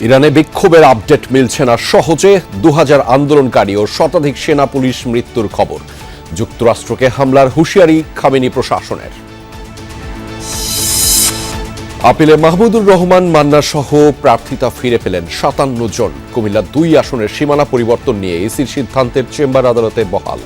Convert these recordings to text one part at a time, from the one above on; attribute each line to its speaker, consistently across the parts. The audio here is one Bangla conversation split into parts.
Speaker 1: ইরানে বিক্ষোভের আপডেট মিলছে না সহজে। 2000 আন্দোলনকারী ও শতাধিক সেনা পুলিশ মৃত্যুর খবর। যুক্তরাষ্ট্রকে হামলার হুঁশিয়ারি খামেনি প্রশাসনের। আপিলে মাহমুদুর রহমান মান্না সহ প্রার্থিতা ফিরে পেলেন 57 জন। কুমিল্লা 2 আসনের সীমানা পরিবর্তন নিয়ে ইসির সিদ্ধান্তের চেম্বার আদালতে বহাল।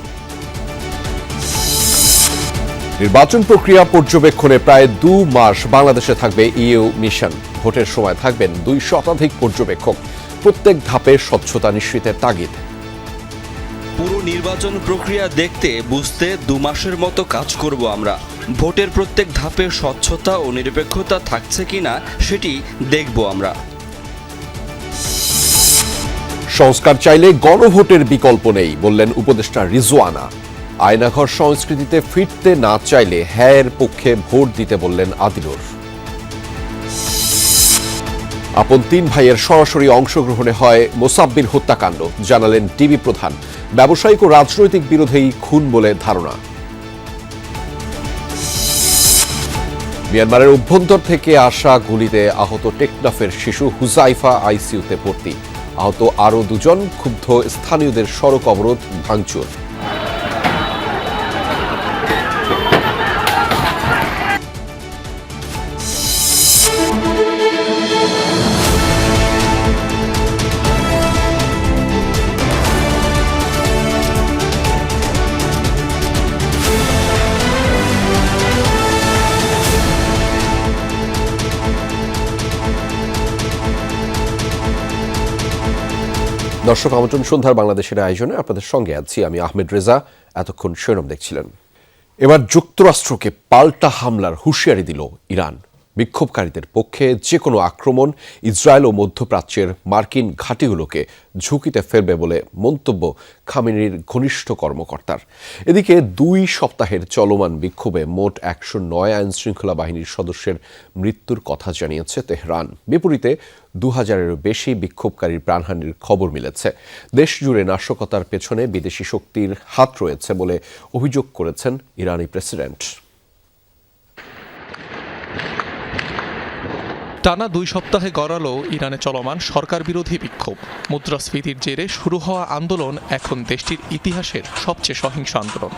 Speaker 1: নির্বাচন প্রক্রিয়া পর্যবেক্ষণে প্রায় 2 মাস বাংলাদেশে থাকবে ইউ মিশন। ভোটের সময় থাকবেন 2 শতাধিক পর্যবেক্ষক। প্রত্যেক ধাপে স্বচ্ছতা নিশ্চিতের তাগিদ।
Speaker 2: পুরো নির্বাচন প্রক্রিয়া দেখতে বুঝতে 2 মাসের মতো কাজ করব আমরা। ভোটের প্রত্যেক ধাপে স্বচ্ছতা ও নিরপেক্ষতা থাকছে কিনা সেটি দেখব আমরা।
Speaker 1: সংস্কার চাইলে গণভোটের বিকল্প নেই বললেন উপদেষ্টা রিজওয়ানা। আয়নাঘর সংস্কৃতিতে ফিরতে না চাইলে হ্যাঁর পক্ষে ভোট দিতে বললেন আদিলুর। আপন 3 ভাইয়ের সরাসরি অংশগ্রহণে হয় মোসাব্বির হত্যাকাণ্ড, জানালেন ডিবি প্রধান। ব্যবসায়িক ও রাজনৈতিক বিরোধেই খুন বলে ধারণা। মিয়ানমারের অভ্যন্তর থেকে আসা গুলিতে আহত টেকনাফের শিশু হুজাইফা আইসিইউতে ভর্তি। আহত আরও 2 জন। ক্ষুব্ধ স্থানীয়দের সড়ক অবরোধ ভাঙচুর। দর্শক আমন্ত্রণ সন্ধ্যার বাংলাদেশের আয়োজনে আপনাদের সঙ্গে আছি আমি আহমেদ রেজা। এতক্ষণ শিরোনাম দেখছিলেন। এবার যুক্তরাষ্ট্রকে পাল্টা হামলার হুঁশিয়ারি দিল ইরান। বিক্ষোভকারীদের পক্ষে যে কোনো আক্রমণ ইসরায়েল ও মধ্যপ্রাচ্যের মার্কিন ঘাঁটিগুলোকে ঝুঁকিতে ফেলবে বলে মন্তব্য খামেনির ঘনিষ্ঠ কর্মকর্তার। এদিকে 2 সপ্তাহের চলমান বিক্ষোভে মোট 109 আইনশৃঙ্খলা বাহিনীর সদস্যের মৃত্যুর কথা জানিয়েছে তেহরান। বিপরীতে 2000-এরও বেশি বিক্ষোভকারীর প্রাণহানির খবর মিলেছে। দেশ জুড়ে নাশকতার পেছনে বিদেশি শক্তির হাত রয়েছে বলে অভিযোগ করেছেন ইরানি প্রেসিডেন্ট।
Speaker 3: টানা 2 সপ্তাহে গড়ালো ইরানে চলমান সরকার বিরোধী বিক্ষোভ। মুদ্রাস্ফীতির জেরে শুরু হওয়া আন্দোলন এখন দেশটির ইতিহাসের সবচেয়ে সহিংস আন্দোলন।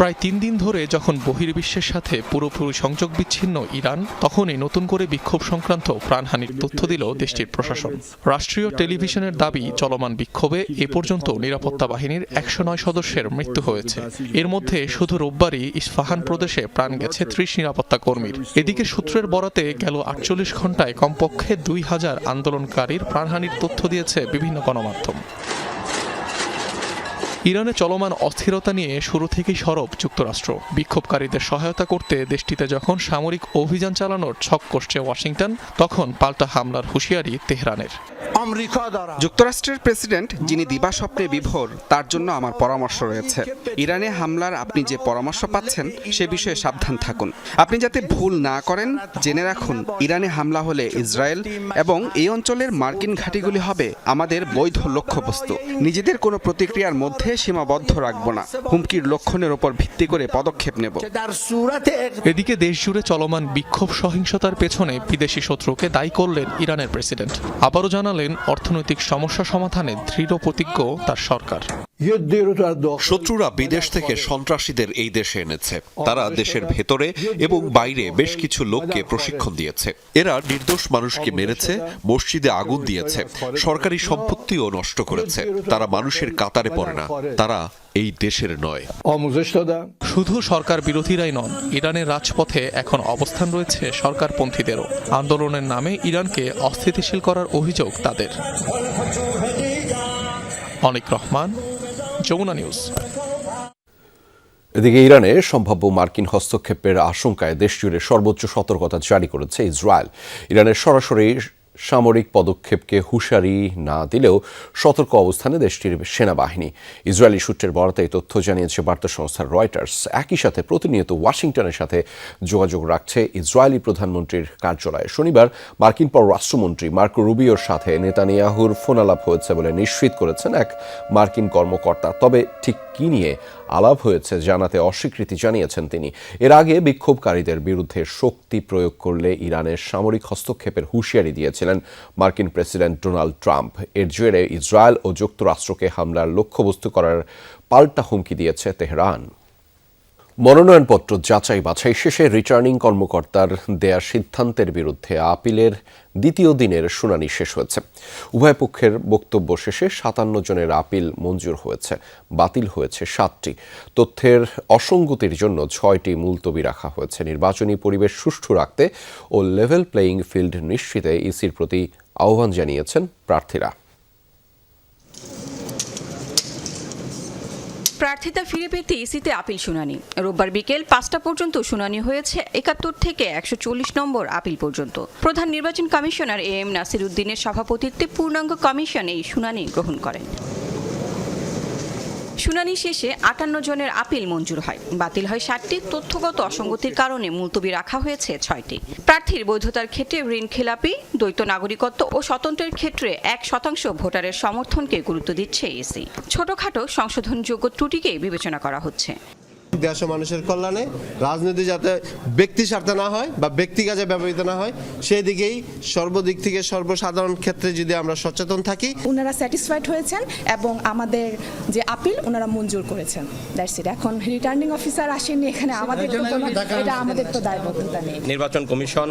Speaker 3: প্রায় 3 দিন ধরে যখন বহির্বিশ্বের সাথে পুরোপুরি সংযোগ বিচ্ছিন্ন ইরান, তখনই নতুন করে বিক্ষোভ সংক্রান্ত প্রাণহানির তথ্য দিল দেশটির প্রশাসন। রাষ্ট্রীয় টেলিভিশনের দাবি, চলমান বিক্ষোভে এ পর্যন্ত নিরাপত্তা বাহিনীর 109 সদস্যের মৃত্যু হয়েছে। এর মধ্যে শুধু রোববারই ইস্পাহান প্রদেশে প্রাণ গেছে 30 নিরাপত্তা কর্মীর। এদিকে সূত্রের বরাতে গেল 48 ঘণ্টায় কমপক্ষে 2000 আন্দোলনকারীর প্রাণহানির তথ্য দিয়েছে বিভিন্ন গণমাধ্যম। ইরানে চলমান অস্থিরতা নিয়ে শুরু থেকেই সরব যুক্তরাষ্ট্র। বিক্ষোভকারীদের সহায়তা করতে দেশটিতে যখন সামরিক অভিযান চালানোর ছক কষছে ওয়াশিংটন, তখন পাল্টা হামলার হুঁশিয়ারি তেহরানের।
Speaker 4: যুক্তরাষ্ট্রের প্রেসিডেন্ট যিনি দিবাস্বপ্নে বিভোর, তার জন্য আমার পরামর্শ রয়েছে। ইরানে হামলার আপনি যে পরামর্শ পাচ্ছেন সে বিষয়ে সাবধান থাকুন। আপনি যাতে ভুল না করেন, জেনে রাখুন ইরানে হামলা হলে ইসরায়েল এবং এই অঞ্চলের মার্কিন ঘাঁটিগুলি হবে আমাদের বৈধ লক্ষ্যবস্তু। নিজেদের কোনো প্রতিক্রিয়ার মধ্যে সীমাবদ্ধ রাখব না। হুমকির লক্ষণের উপর ভিত্তি করে পদক্ষেপ নেব।
Speaker 3: এদিকে দেশ জুড়ে চলমান বিক্ষোভ সহিংসতার পেছনে বিদেশি শত্রুকে দায়ী করলেন ইরানের প্রেসিডেন্ট। আবারও জানালেন অর্থনৈতিক সমস্যা সমাধানে দৃঢ় প্রতিজ্ঞ তার সরকার।
Speaker 5: শত্রুরা বিদেশ থেকে সন্ত্রাসীদের এই দেশে এনেছে। তারা দেশের ভেতরে এবং বাইরে বেশ কিছু লোককে প্রশিক্ষণ দিয়েছে। এরা নির্দোষ মানুষকে মেরেছে, মসজিদে আগুন দিয়েছে, সরকারি সম্পত্তিও নষ্ট করেছে। তারা মানুষের কাতারে পড়ে না, তারা এই দেশের নয়।
Speaker 3: শুধু সরকার বিরোধীরাই নন, ইরানের রাজপথে এখন অবস্থান রয়েছে সরকারপন্থীদেরও। আন্দোলনের নামে ইরানকে অস্থিতিশীল করার অভিযোগ তাদের। অনিক রহমান, যমুনা নিউজ।
Speaker 1: এদিকে ইরানে সম্ভাব্য মার্কিন হস্তক্ষেপের আশঙ্কায় দেশজুড়ে সর্বোচ্চ সতর্কতা জারি করেছে ইসরায়েল। ইরানের সরাসরি সামরিক পদক্ষেপকে হুঁশিয়ারি না দিলেও সতর্ক অবস্থানে দেশটির সেনাবাহিনী। ইসরায়েলি সূত্রের বরাতে এই তথ্য জানিয়েছে বার্তা সংস্থা রয়টার্স। একই সাথে প্রতিনিয়ত ওয়াশিংটনের সাথে যোগাযোগ রাখছে ইসরায়েলি প্রধানমন্ত্রীর কার্যালয়। শনিবার মার্কিন পররাষ্ট্রমন্ত্রী মার্কো রুবিওর সাথে নেতানিয়াহুর ফোনালাপ হয়েছে বলে নিশ্চিত করেছেন এক মার্কিন কর্মকর্তা। তবে ঠিক কি নিয়ে আলাপ হয়েছে জানাতে অস্বীকৃতি জানিয়েছেন তিনি। এর আগে বিক্ষোভকারীদের বিরুদ্ধে শক্তি প্রয়োগ করলে ইরানের সামরিক হস্তক্ষেপের হুঁশিয়ারি দিয়েছিলেন মার্কিন প্রেসিডেন্ট ডোনাল্ড ট্রাম্প। এর জেরে ইসরায়েল ও যুক্তরাষ্ট্রকে হামলার লক্ষ্যবস্তু করার পাল্টা হুমকি দিয়েছে তেহরান। মনোনয়নপত্র যাচাই বাছাই শেষে রিটার্নিং কর্মকর্তার দেয়া সিদ্ধান্তের বিরুদ্ধে আপিলের দ্বিতীয় দিনের শুনানি শেষ হয়েছে। উভয় পক্ষের বক্তব্য শেষে 57 জনের আপিল মঞ্জুর হয়েছে, বাতিল হয়েছে 7টি। তথ্যের অসঙ্গতির জন্য 6টি মুলতবি রাখা হয়েছে। নির্বাচনী পরিবেশ সুষ্ঠু রাখতে ও লেভেল প্লেয়িং ফিল্ড নিশ্চিতে ইসির প্রতি আহ্বান জানিয়েছেন প্রার্থীরা।
Speaker 6: প্রার্থিতা ফিরে পেতে ইসিতে আপিল শুনানি। রোববার বিকেল 5টা পর্যন্ত শুনানি হয়েছে 71 থেকে 140 নম্বর আপিল পর্যন্ত। প্রধান নির্বাচন কমিশনার AM নাসির উদ্দিনের সভাপতিত্বে পূর্ণাঙ্গ কমিশন এই শুনানি গ্রহণ করেন। শুনানি শেষে 58 জনের আপিল মঞ্জুর হয়, বাতিল হয় 7টি। তথ্যগত অসঙ্গতির কারণে মুলতবি রাখা হয়েছে 6টি। প্রার্থীর বৈধতার ক্ষেত্রে ঋণ খেলাপি, দ্বৈত নাগরিকত্ব ও স্বতন্ত্রের ক্ষেত্রে 1% ভোটারের সমর্থনকে গুরুত্ব দিচ্ছে ইসি। ছোটখাটো সংশোধনযোগ্য ত্রুটিকেই বিবেচনা করা হচ্ছে।
Speaker 7: দেশ ও মানুষের কল্যাণে রাজনীতি যাতে ব্যক্তি স্বার্থে না হয় বা ব্যক্তি কাজে ব্যবহৃত না হয় সেই দিকেই সর্বদিক থেকে সর্বসাধারণ ক্ষেত্রে যদি আমরা সচেতন থাকি।
Speaker 8: ওনারা স্যাটিসফাইড হয়েছেন এবং আমাদের যে আপিল ওনারা মঞ্জুর করেছেন। That's it. এখন রিটার্নিং অফিসার আসেননি এখানে, আমাদের এটা আমাদের তো দায়বদ্ধতা নেই।
Speaker 9: নির্বাচন কমিশন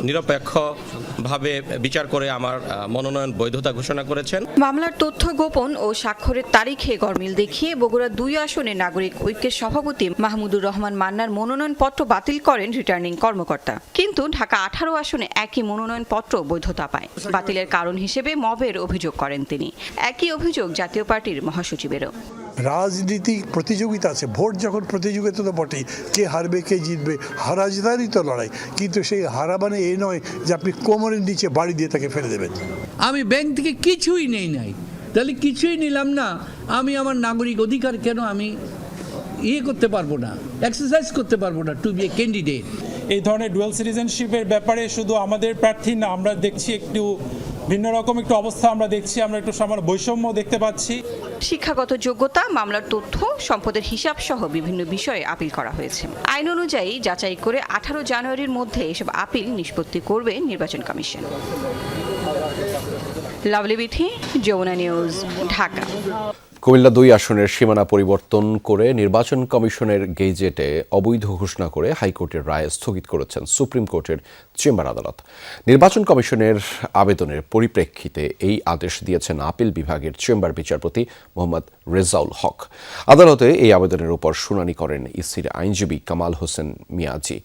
Speaker 9: নিরপেক্ষভাবে বিচার করে আমার মনোনয়ন বৈধতা ঘোষণা করেছেন।
Speaker 6: মামলার তথ্য গোপন ও স্বাক্ষরের তারিখে গরমিল দেখিয়ে বগুড়া 2 আসনে নাগরিক ঐক্যের সভাপতি মাহমুদুর রহমান মান্নার মনোনয়নপত্র বাতিল করেন রিটার্নিং কর্মকর্তা। কিন্তু ঢাকা 18 আসনে একই মনোনয়নপত্র বৈধতা পায়। বাতিলের কারণ হিসেবে মবের অভিযোগ করেন তিনি। একই অভিযোগ জাতীয় পার্টির মহাসচিবেরও।
Speaker 10: রাজনীতি প্রতিযোগিতা আছে, ভোট যখন প্রতিযোগিতা তো বটেই, কে হারবে কে জিতবে, হারা জেতারই তো লড়াই। কিন্তু সেই হারা মানে এই নয় যে আপনি কোমরের নিচে বাড়ি দিয়ে তাকে ফেলে দেবেন।
Speaker 11: আমি ব্যাংক থেকে কিছুই নেই নাই, তাহলে কিছুই নিলাম না, আমি আমার নাগরিক অধিকার কেন আমি করতে পারবো না, এক্সারসাইজ করতে পারবো না টু বি এ ক্যান্ডিডেট।
Speaker 12: এই ধরনের ডুয়াল সিটিজেনশিপের ব্যাপারে শুধু আমাদের প্রার্থী না, আমরা দেখছি একটু ভিন্ন রকম একটু অবস্থা আমরা দেখছি, আমরা একটু সামান্য বৈষম্য দেখতে পাচ্ছি।
Speaker 6: শিক্ষাগত যোগ্যতা, মামলার তথ্য, সম্পদের হিসাব সহ বিভিন্ন বিষয়ে আপিল করা হয়েছে। আইন অনুযায়ী যাচাই করে 18 জানুয়ারির মধ্যে এসব আপিল নিষ্পত্তি করবে নির্বাচন কমিশন। লাভলি বিথি, যমুনা নিউজ, ঢাকা।
Speaker 1: কুমিল্লা 2 আসনের সীমানা পরিবর্তন করে নির্বাচন কমিশনের গেজেটে অবৈধ ঘোষণা করে হাইকোর্টের রায় স্থগিত করেছেন সুপ্রিম কোর্টের চেম্বার আদালত। নির্বাচন কমিশনের আবেদনের পরিপ্রেক্ষিতে এই আদেশ দিয়েছেন আপিল বিভাগের চেম্বার বিচারপতি মোহাম্মদ রেজাউল হক। আদালতে এই আবেদনের উপর শুনানি করেন ইসির আইনজীবী কামাল হোসেন মিয়াজি।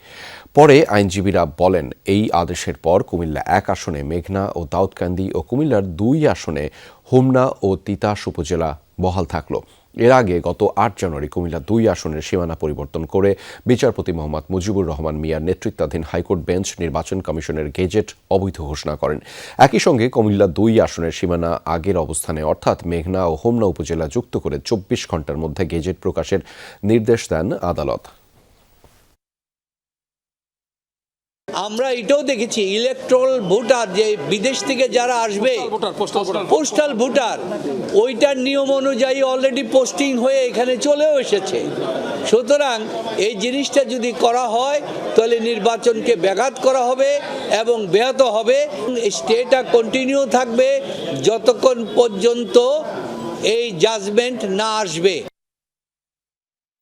Speaker 1: পরে আইনজীবীরা বলেন, এই আদেশের পর কুমিল্লা 1 আসনে মেঘনা ও দাউদকান্দি ও কুমিল্লার 2 আসনে হোমনা ও তিতাস উপজেলা বহাল থাকলো। এর আগে গত 8 জানুয়ারি কুমিল্লা 2 আসনের সীমানা পরিবর্তন করে বিচারপতি মোহাম্মদ মুজিবুর রহমান মিয়ার নেতৃত্বাধীন হাইকোর্ট বেঞ্চ নির্বাচন কমিশনের গেজেট অবৈধ ঘোষণা করেন। একই সঙ্গে কুমিল্লা 2 আসনের সীমানা আগের অবস্থানে অর্থাৎ মেঘনা ও হোমনা উপজেলা যুক্ত করে 24 ঘণ্টার মধ্যে গেজেট প্রকাশের নির্দেশ দেন আদালত।
Speaker 11: আমরা এটাও দেখেছি, ইলেকট্রাল ভোটার যে বিদেশ থেকে যারা আসবে, পোস্টাল ভোটার, ওইটার নিয়ম অনুযায়ী অলরেডি পোস্টিং হয়ে এখানে চলেও এসেছে। সুতরাং এই জিনিসটা যদি করা হয় তাহলে নির্বাচনকে ব্যাঘাত করা হবে এবং ব্যাহত হবে। স্টেটা কন্টিনিউ থাকবে যতক্ষণ পর্যন্ত এই জাজমেন্ট না আসবে।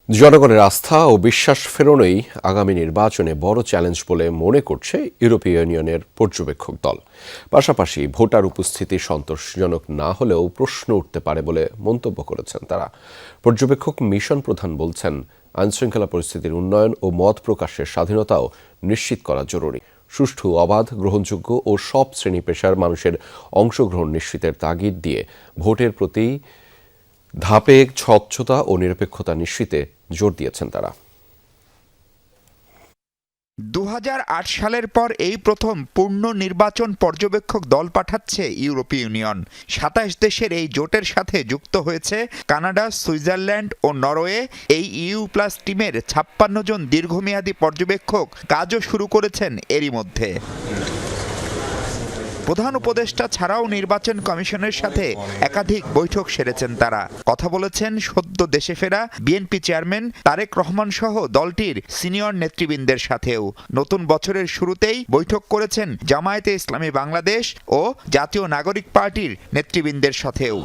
Speaker 1: জনগণের আস্থা ও বিশ্বাস ফেরানোই আগামী নির্বাচনে বড় চ্যালেঞ্জ বলে মনে করছে ইউরোপীয় ইউনিয়নের পর্যবেক্ষক দল। পাশাপাশি ভোটার উপস্থিতি সন্তোষজনক না হলেও প্রশ্ন উঠতে পারে বলে মন্তব্য করেছেন তারা। পর্যবেক্ষক মিশন প্রধান বলছেন, আইনশৃঙ্খলা পরিস্থিতির উন্নয়ন ও মত প্রকাশের স্বাধীনতাও নিশ্চিত করা জরুরি। সুষ্ঠু, অবাধ, গ্রহণযোগ্য ও সব শ্রেণী পেশার মানুষের অংশগ্রহণ নিশ্চিতের তাগিদ দিয়ে ভোটের প্রতি ধাপে স্বচ্ছতা ও নিরপেক্ষতা নিশ্চিতে জোর দিয়েছেন তারা।
Speaker 13: 2008 সালের পর এই প্রথম পূর্ণ নির্বাচন পর্যবেক্ষক দল পাঠাচ্ছে ইউরোপীয় ইউনিয়ন। 27 দেশের এই জোটের সাথে যুক্ত হয়েছে কানাডা, সুইজারল্যান্ড ও নরওয়ে। এই EU+ টিমের 56 জন দীর্ঘমেয়াদী পর্যবেক্ষক কাজও শুরু করেছেন এরই মধ্যে। প্রধান উপদেষ্টা ছাড়াও নির্বাচন কমিশনের সাথে একাধিক বৈঠক সেরেছেন তারা। কথা বলেছেন সদ্য দেশে ফেরা বিএনপি চেয়ারম্যান তারেক রহমান সহ দলটির সিনিয়র নেতৃবৃন্দের সাথেও। নতুন বছরের শুরুতেই বৈঠক করেছেন জামায়াতে ইসলামী বাংলাদেশ ও জাতীয় নাগরিক পার্টির নেতৃবৃন্দের সাথেও।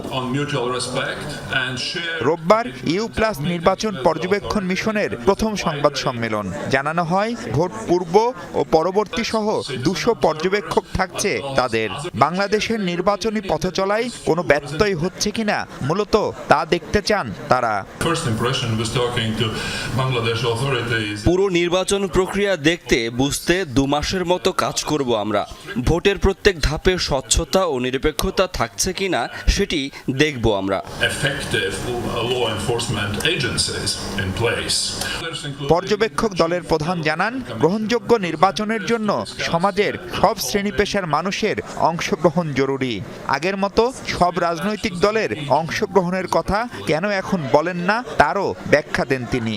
Speaker 13: রোববার ইউ+ নির্বাচন পর্যবেক্ষণ মিশনের প্রথম সংবাদ সম্মেলন। জানানো হয় ভোট পূর্ব ও পরবর্তী সহ 200 পর্যবেক্ষক থাকছে তাদের। বাংলাদেশের নির্বাচনী পথচলায় কোনো ব্যত্যয় হচ্ছে কিনা মূলত তা দেখতে চান তারা।
Speaker 2: পুরো নির্বাচন প্রক্রিয়া দেখতে বুঝতে 2 মাসের মতো কাজ করব আমরা। ভোটের প্রত্যেক ধাপে স্বচ্ছতা ও নিরপেক্ষতা থাকছে কিনা সেটি দেখব আমরা।
Speaker 13: পর্যবেক্ষক দলের প্রধান জানান, গ্রহণযোগ্য নির্বাচনের জন্য সমাজের সব শ্রেণী পেশার মানুষের অংশগ্রহণ জরুরি। আগের মতো সব রাজনৈতিক দলের অংশগ্রহণের কথা কেন এখন বলেন না তারও ব্যাখ্যা দেন তিনি।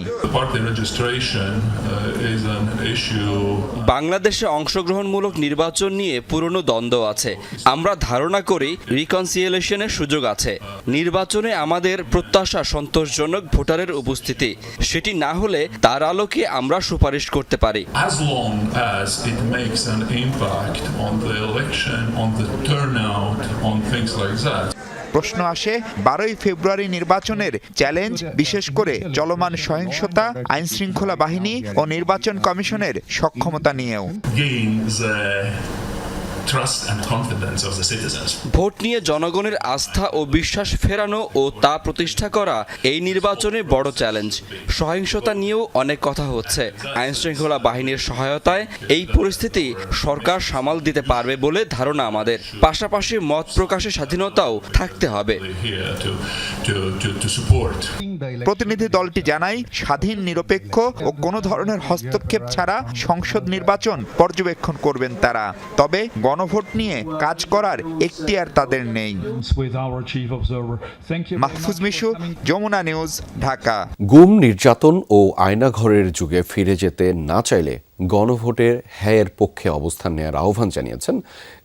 Speaker 2: বাংলাদেশে অংশগ্রহণমূলক নির্বাচন নিয়ে পুরনো দ্বন্দ্ব আছে। আমরা ধারণা করি রিকনসিলিয়েশনের সুযোগ আছে। নির্বাচনে আমাদের প্রত্যাশা সন্তোষজনক ভোটারের উপস্থিতি। সেটি না হলে তার আলোকে আমরা সুপারিশ করতে পারি।
Speaker 13: প্রশ্ন আসে 12ই ফেব্রুয়ারি নির্বাচনের চ্যালেঞ্জ, বিশেষ করে চলমান সহিংসতা, আইন শৃঙ্খলা বাহিনী ও নির্বাচন কমিশনের সক্ষমতা নিয়েও।
Speaker 2: ভোট নিয়ে জনগণের আস্থা ও বিশ্বাস ফেরানো ও তা প্রতিষ্ঠা করা এই নির্বাচনে বড় চ্যালেঞ্জ। সহিংসতা নিয়েও অনেক কথা হচ্ছে। আইন শৃঙ্খলা বাহিনীর সহায়তায় এই পরিস্থিতি সরকার সামাল দিতে পারবে বলে ধারণা আমাদের। পাশাপাশি মত প্রকাশের স্বাধীনতাও থাকতে হবে।
Speaker 13: প্রতিনিধি দলটি জানায়, স্বাধীন, নিরপেক্ষ ও কোনো ধরনের হস্তক্ষেপ ছাড়া সংসদ নির্বাচন পর্যবেক্ষণ করবেন তারা। তবে গণভোট নিয়ে কাজ করার এখতিয়ার তাদের নেই। মাহফুজ মিশু, যমুনা নিউজ, ঢাকা।
Speaker 1: গুম, নির্যাতন ও আয়নাঘরের যুগে ফিরে যেতে না চাইলে গণভোটের হ্যায়ের পক্ষে অবস্থান নেওয়ার আহ্বান জানিয়েছেন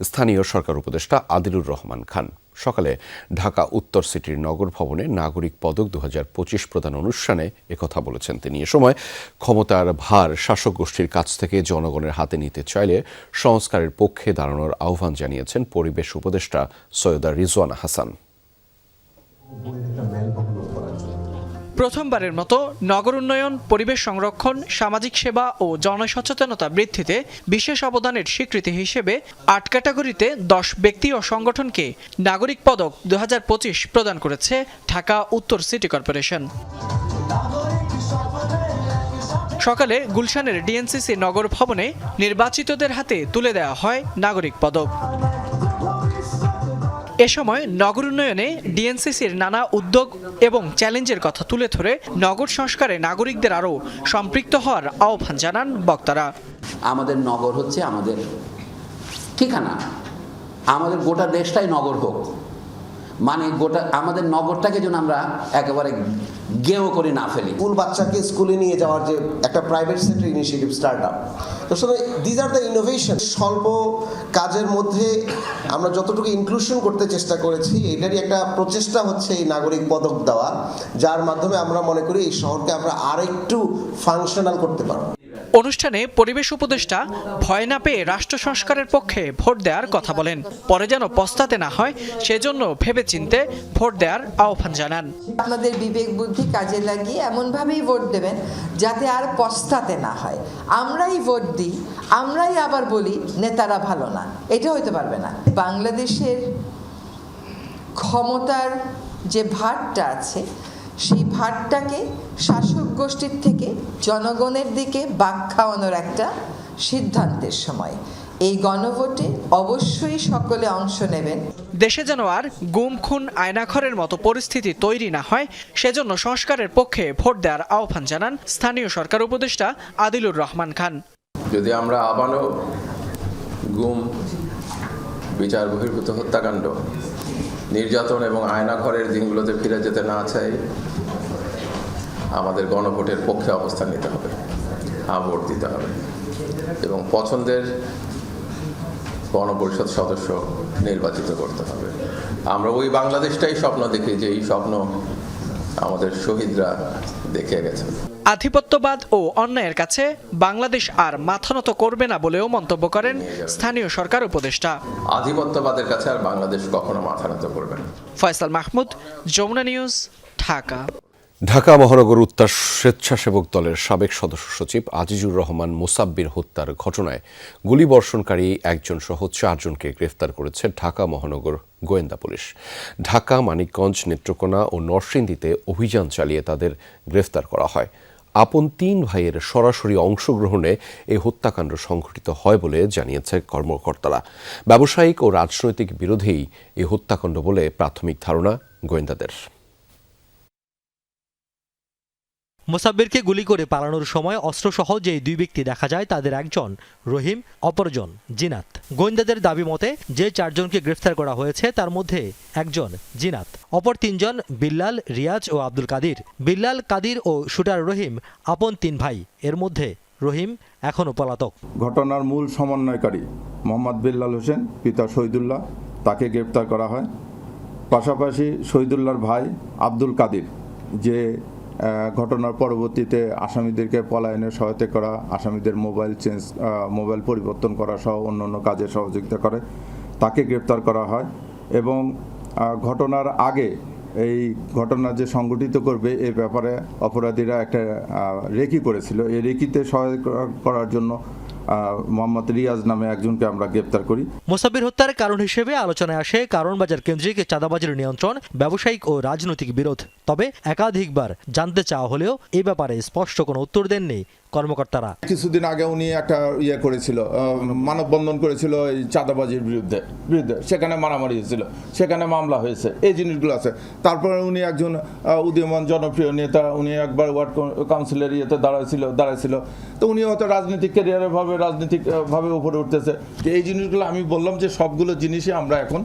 Speaker 1: স্থানীয় সরকার উপদেষ্টা আদিলুর রহমান খান। সকালে ঢাকা উত্তর সিটির নগর ভবনে নাগরিক পদক 2025 প্রদান অনুষ্ঠানে একথা বলেছেন তিনি। এ সময় ক্ষমতার ভার শাসক গোষ্ঠীর কাছ থেকে জনগণের হাতে নিতে চাইলে সংস্কারের পক্ষে দাঁড়ানোর আহ্বান জানিয়েছেন পরিবেশ উপদেষ্টা সৈয়দা রিজওয়ানা হাসান।
Speaker 14: প্রথমবারের মতো নগর উন্নয়ন, পরিবেশ সংরক্ষণ, সামাজিক সেবা ও জনসচেতনতা বৃদ্ধিতে বিশেষ অবদানের স্বীকৃতি হিসেবে 8 ক্যাটাগরিতে 10 ব্যক্তি ও সংগঠনকে নাগরিক পদক 2025 প্রদান করেছে ঢাকা উত্তর সিটি কর্পোরেশন। সকালে গুলশানের ডিএনসিসি নগর ভবনে নির্বাচিতদের হাতে তুলে দেওয়া হয় নাগরিক পদক। এ সময় নগর উন্নয়নে ডিএনসিসির নানা উদ্যোগ এবং চ্যালেঞ্জের কথা তুলে ধরে নগর সংস্কারে নাগরিকদের আরও সম্পৃক্ত হওয়ার আহ্বান জানান বক্তারা।
Speaker 15: আমাদের নগর হচ্ছে আমাদের ঠিকানা, আমাদের গোটা দেশটাই নগর হোক, মানে গোটা আমাদের নগরটাকে যেন আমরা একেবারে গেও করে না ফেলি।
Speaker 16: স্কুল বাচ্চাকে স্কুলে নিয়ে যাওয়ার যে একটা private sector initiative start up, তো দিজ আর দ্য ইনোভেশন। স্বল্প কাজের মধ্যে আমরা যতটুকু ইনক্লুশন করতে চেষ্টা করেছি, এটারই একটা প্রচেষ্টা হচ্ছে এই নাগরিক পদক দেওয়া, যার মাধ্যমে আমরা মনে করি এই শহরকে আমরা আরেকটু ফাংশনাল করতে পারবো।
Speaker 14: অনুষ্ঠানে পরিবেশ উপদেষ্টা ভয় না পেয়ে রাষ্ট্র সংস্কারের পক্ষে ভোট দেওয়ার কথা বলেন। পরে যেন পস্তাতে না হয় সেজন্য ভেবেচিন্তে ভোট দেওয়ার আহ্বান জানান।
Speaker 17: আপনাদের বিবেক বুদ্ধি কাজে লাগিয়ে এমনভাবেই ভোট দেবেন যাতে আর পস্তাতে না হয়। আমরাই ভোট দিই, আমরাই আবার বলি নেতারা ভালো না, এটা হইতে পারবে না। বাংলাদেশের ক্ষমতার যে ভারটা আছে, সেই ভারটাকে শাসক গোষ্ঠীর থেকে জনগণের দিকে বাঁক খাওয়ানোর একটা সিদ্ধান্তের সময় এই গণভোটে অবশ্যই সকলে অংশ নেবেন।
Speaker 14: দেশে যেন আর গুম, খুন, আয়নাঘরের মতো পরিস্থিতি তৈরি না হয় সেজন্য সংস্কারের পক্ষে ভোট দেওয়ার আহ্বান জানান স্থানীয় সরকার উপদেষ্টা আদিলুর রহমান খান।
Speaker 18: যদি আমরা আবারও গুম, বিচার বহির্ভূত হত্যাকাণ্ড, নির্যাতন এবং আয়নাঘরের দিনগুলোতে ফিরে যেতে না চাই, আমাদের গণভোটের পক্ষে অবস্থান নিতে হবে, ভোট দিতে হবে এবং পছন্দের গণপরিষদ সদস্য নির্বাচিত করতে হবে। আমরা ওই বাংলাদেশটাই স্বপ্ন দেখি, যে এই স্বপ্ন আমাদের শহীদরা দেখে গেছেন।
Speaker 14: আধিপত্যবাদ ও অন্যায়ের কাছে বাংলাদেশ আর মাথা নত করবে না বলেও মন্তব্য করেন স্থানীয় সরকার উপদেষ্টা।
Speaker 18: আধিপত্যবাদের কাছে আর বাংলাদেশ কখনো মাথা নত করবে না।
Speaker 14: ফয়সাল মাহমুদ, যমুনা নিউজ, ঢাকা।
Speaker 1: ঢাকা মহানগর উত্তর স্বেচ্ছাসেবক দলের সাবেক সদস্য সচিব আজিজুর রহমান মোসাব্বির হত্যার ঘটনায় গুলিবর্ষণকারী একজন সহ 4 জনকে গ্রেফতার করেছে ঢাকা মহানগর গোয়েন্দা পুলিশ। ঢাকা, মানিকগঞ্জ, নেত্রকোনা ও নরসিংদীতে অভিযান চালিয়ে তাদের গ্রেফতার করা হয়। আপন 3 ভাইয়ের সরাসরি অংশগ্রহণে এই হত্যাকাণ্ড সংঘটিত হয় বলে জানিয়েছে কর্মকর্তারা। ব্যবসায়িক ও রাজনৈতিক বিরোধেই এই হত্যাকাণ্ড বলে প্রাথমিক ধারণা গোয়েন্দাদের।
Speaker 19: মোসাব্বিরকে গুলি করে পালানোর সময় অস্ত্রসহ যে 2 ব্যক্তি দেখা যায় তাদের একজন রহিম, অপরজন জিনাত। গোয়েন্দাদের দাবি মতে যে 4 জনকে গ্রেফতার করা হয়েছে তার মধ্যে একজন জিনাত, অপর 3 জন বিল্লাল, রিয়াজ ও আব্দুল কাদির। বিল্লাল, কাদির ও শুটার রহিম আপন 3 ভাই, এর মধ্যে রহিম এখনও পলাতক।
Speaker 20: ঘটনার মূল সমন্বয়কারী মোহাম্মদ বিল্লাল হোসেন, পিতা শহীদুল্লাহ, তাকে গ্রেফতার করা হয়। পাশাপাশি শহীদুল্লাহর ভাই আব্দুল কাদির, যে ঘটনার পরবর্তীতে আসামিদেরকে পলায়নে সহায়তা করা, আসামিদের মোবাইল পরিবর্তন করা সহ অন্যান্য কাজে সহযোগিতা করে, তাকে গ্রেপ্তার করা হয়। এবং ঘটনার আগে এই ঘটনা যে সংগঠিত করবে এ ব্যাপারে অপরাধীরা একটা রেকি করেছিল। এই রেকিতে সহায়তা করার জন্য মোহাম্মদ রিয়াজ নামে একজনকে আমরা গ্রেপ্তার করি।
Speaker 19: মোসাব্বির হত্যার কারণ হিসেবে আলোচনায় আসে কারণ বাজার কেন্দ্রিক চাঁদাবাজির নিয়ন্ত্রণ, ব্যবসায়িক ও রাজনৈতিক বিরোধ। তবে একাধিকবার জানতে চাওয়া হলেও এ ব্যাপারে স্পষ্ট কোনো উত্তর দেননি কর্মকর্তারা।
Speaker 20: কিছুদিন আগে উনি একটা করেছিল, মানববন্ধন করেছিল এই চাঁদাবাজির বিরুদ্ধে, সেখানে মারামারি হয়েছিল, সেখানে মামলা হয়েছে, এই জিনিসগুলো আছে। তারপরে উনি একজন উদীয়মান জনপ্রিয় নেতা, উনি একবার ওয়ার্ড কাউন্সিলের দাঁড়াইছিল। তো উনি হয়তো রাজনৈতিক ক্যারিয়ারের রাজনৈতিকভাবে উপরে উঠতেছে। এই জিনিসগুলো আমি বললাম যে সবগুলো জিনিসই আমরা এখন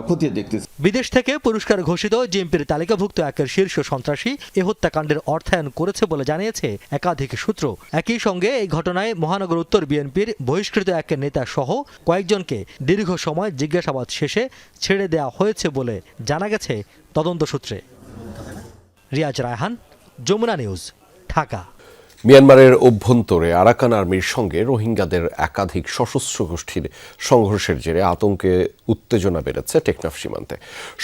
Speaker 20: খতিয়ে দেখতেছি।
Speaker 19: বিদেশ থেকে পুরস্কার ঘোষিত জেএমপির তালিকাভুক্ত একের শীর্ষ সন্ত্রাসী এ হত্যাকাণ্ডের অর্থায়ন করেছে বলে জানিয়েছে একাধিক সূত্র। একই সঙ্গে এই ঘটনায় মহানগর উত্তর বিএনপির বহিষ্কৃত এক নেতা সহ কয়েকজনকে দীর্ঘ সময় জিজ্ঞাসাবাদ শেষে ছেড়ে দেওয়া হয়েছে বলে জানা গেছে তদন্ত সূত্রে। রিয়াজ রায়হান, যমুনা নিউজ, ঢাকা।
Speaker 1: মিয়ানমারের অভ্যন্তরে আরাকান আর্মির সঙ্গে রোহিঙ্গাদের একাধিক সশস্ত্র গোষ্ঠীর সংঘর্ষের জেরে আতঙ্কে উত্তেজনা বেড়েছে টেকনাফ সীমান্তে।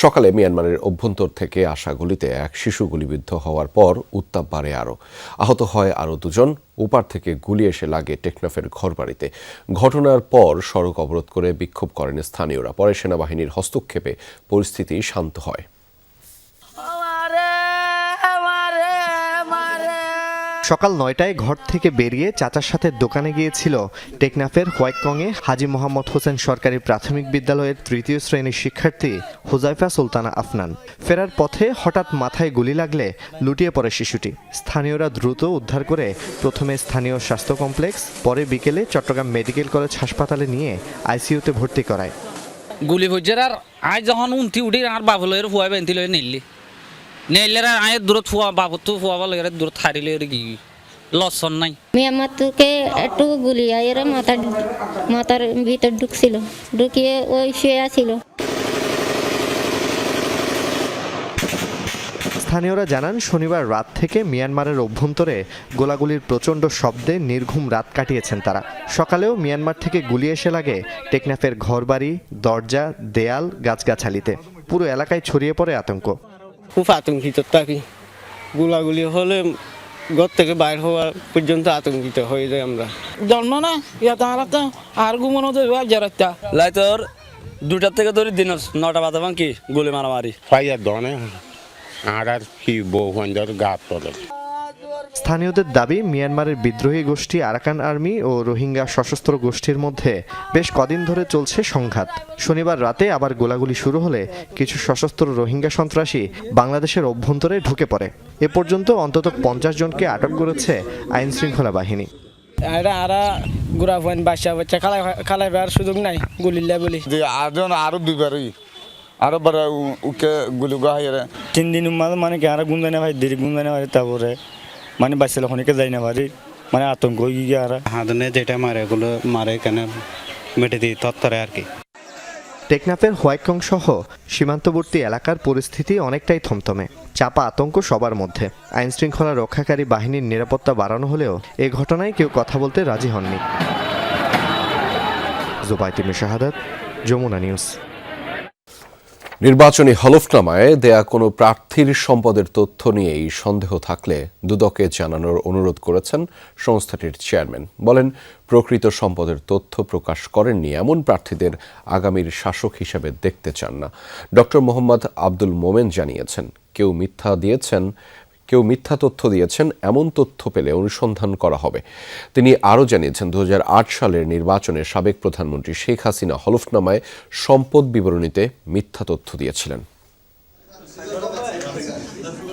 Speaker 1: সকালে মিয়ানমারের অভ্যন্তর থেকে আসা গুলিতে এক শিশু গুলিবিদ্ধ হওয়ার পর উত্তাপ বাড়ে আরও। আহত হয় আরও 2 জন। ওপার থেকে গুলি এসে লাগে টেকনাফের ঘরবাড়িতে। ঘটনার পর সড়ক অবরোধ করে বিক্ষোভ করেন স্থানীয়রা। পরে সেনাবাহিনীর হস্তক্ষেপে পরিস্থিতি শান্ত হয়।
Speaker 21: সকাল 9টায় ঘর থেকে বেরিয়ে চাচার সাথে দোকানে গিয়েছিল টেকনাফের হোয়াইকংয়ে হাজী মোহাম্মদ হোসেন সরকারি প্রাথমিক বিদ্যালয়ের 3য় শ্রেণীর শিক্ষার্থী হুজাইফা সুলতানা আফনান। ফেরার পথে হঠাৎ মাথায় গুলি লাগলে লুটিয়ে পড়ে শিশুটি। স্থানীয়রা দ্রুত উদ্ধার করে প্রথমে স্থানীয় স্বাস্থ্য কমপ্লেক্স, পরে বিকেলে চট্টগ্রাম মেডিকেল কলেজ হাসপাতালে নিয়ে আইসিইউতে ভর্তি করায়।
Speaker 22: গুলি ভোজ্যার আর আজ যখন উন্তি উঠি আর বাবুলের ফুয়া বেন্তি লয়ে নিলি নেইলে আয়ের দূরত ফুয়া বাবুর তো ফুয়া লাগে দূরত হারিলে কি লসন নাই।
Speaker 23: আমার তোকে একটু গুলি আয়ের মাথার ভিতর ঢুকছিল, ঢুকিয়ে ওই শুয়ে আছিল।
Speaker 21: স্থানীয়রা জানান শনিবার রাত থেকে মিয়ানমারের অভ্যন্তরে গোলাগুলির প্রচণ্ড শব্দে নির্ঘুম রাত কাটিয়েছেন তারা। সকালেও মিয়ানমার থেকে গুলি এসে লাগে টেকনাফের ঘরবাড়ি, দরজা, দেয়াল, গাছগাছালিতে। পুরো এলাকায় ছড়িয়ে পড়ে আতঙ্ক।
Speaker 24: খুব আতঙ্কিত থাকি, গোলাগুলি হলে ঘর থেকে বাইর হওয়া পর্যন্ত আতঙ্কিত হয়ে যায় আমরা।
Speaker 22: জন্ম না ইয়াতে আর ঘুমানো যারা লাইতর 2টা থেকে ধরে দিন 9টা বাজে কি গুলি মারামারি
Speaker 25: ফাইয়ার দনে আর কি বউ গাত তোলে।
Speaker 21: স্থানীয়দের দাবি মিয়ানমারের বিদ্রোহী গোষ্ঠী আরাকান আর্মি ও রোহিঙ্গা সশস্ত্র গোষ্ঠীর মধ্যে বেশ কদিন ধরে চলছে সংঘাত। শনিবার রাতে আবার গোলাগুলি শুরু হলে কিছু সশস্ত্র রোহিঙ্গা সন্ত্রাসী বাংলাদেশের অভ্যন্তরে ঢুকে পড়ে। এ পর্যন্ত অন্তত 50 জনকে আটক করেছে আইন শৃঙ্খলা বাহিনী।
Speaker 24: সুযোগ নাই গুলিল্লা বলি
Speaker 25: আরো 2বারই আরো বার উকে গুলি গায়ে
Speaker 24: 3 দিন মানে কি আর গুন্দানে ভাই দেরি গুন্দানে ভাই তারপরে মানে বাচ্চা লখনকে যাই না পারি, মানে আতঙ্ক হয়ে গিয়ে আর
Speaker 26: হাতনে যেটা মারে এগুলো মারে কেন
Speaker 3: মেটে দিই তত্তরে আর কি।
Speaker 21: টেকনাফের হোয়াইটকং সহ সীমান্তবর্তী এলাকার পরিস্থিতি অনেকটাই থমথমে, চাপা আতঙ্ক সবার মধ্যে। আইনশৃঙ্খলা রক্ষাকারী বাহিনীর নিরাপত্তা বাড়ানো হলেও এ ঘটনায় কেউ কথা বলতে রাজি হননি। জুবাইর শাহাদাত, যমুনা নিউজ।
Speaker 1: নির্বাচনী হলফনামায় দেয়া কোনো প্রার্থীর সম্পদের তথ্য নিয়েই সন্দেহ থাকলে দুদকে জানানোর অনুরোধ করেছেন সংস্থাটির চেয়ারম্যান। বলেন, প্রকৃত সম্পদের তথ্য প্রকাশ করেননি এমন প্রার্থীদের আগামীর শাসক হিসেবে দেখতে চান না। ডক্টর মোহাম্মদ আব্দুল মোমেন জানিয়েছেন, কেউ মিথ্যা তথ্য দিয়েছেন এমন তথ্য পেলে অনুসন্ধান করা হবে। তিনি আরও জানিয়েছেন, 2008 সালের নির্বাচনে সাবেক প্রধানমন্ত্রী শেখ হাসিনা হলফনামায় সম্পদ বিবরণীতে মিথ্যা তথ্য দিয়েছিলেন।